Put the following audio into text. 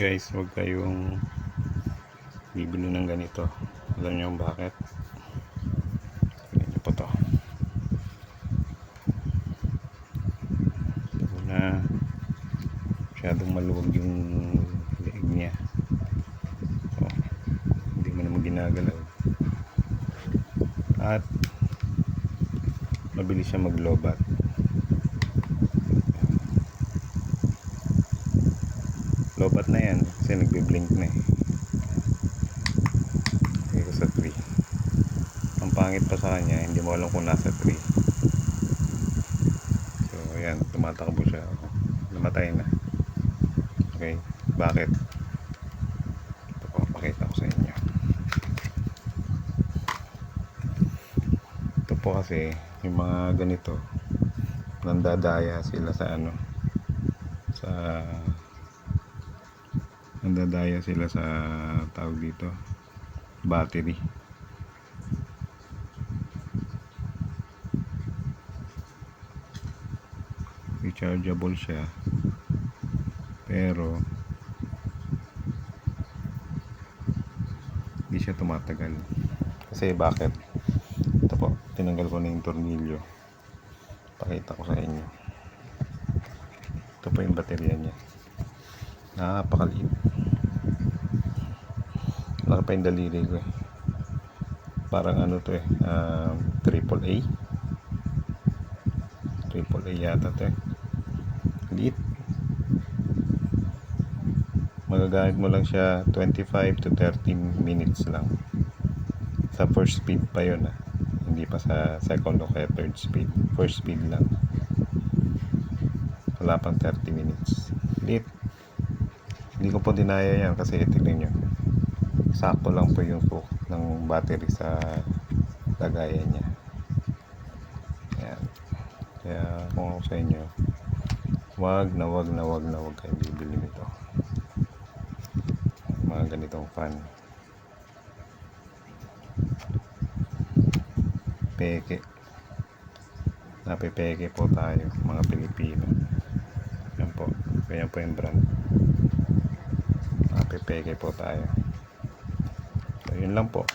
Guys, huwag kayong bibili ng ganito. Alam niyo bakit? Ganito po to. Na masyadong maluwag yung leeg niya. So, hindi mo naman ginagalaw. At mabilis siya mag-lobat. Lobat na yan kasi nagbe-blink na eh. Hindi ko sa tree. Ang pangit pa sa kanya, hindi mo alam kung nasa tree. So ayan, tumatakbo siya. Namatay na. Okay, bakit? Ito po, pakita ko sa inyo. Ito po kasi yung mga ganito, nandadaya sila sa ano, nandadaya sila sa tawag dito, battery. Rechargeable siya, pero hindi siya tumatagal. Kasi bakit? Ito po, tinanggal ko na yung tornilyo. Pakita ko sa inyo. Ito po yung baterya niya. Napakaliit. Laki pa yung daliri ko eh. Parang ano to eh, AAA. AAA yata to eh. Liit. Magagamit mo lang siya 25 to 30 minutes lang. Sa first speed pa yun ah. Hindi pa sa second o kaya third speed. First speed lang. Wala pang 30 minutes. Liit. Hindi ko po dinaya yan kasi tignan nyo. Sakto lang po yung sukat ng battery sa lagayan niya. Ayan. Kaya kung ako sa inyo, wag kayong bibili nito. Mga ganitong fan. Peke. Napipeke po tayo, mga Pilipino. Yan po. Ganyan po yung brand. Napipeke po tayo. So, yun lang po.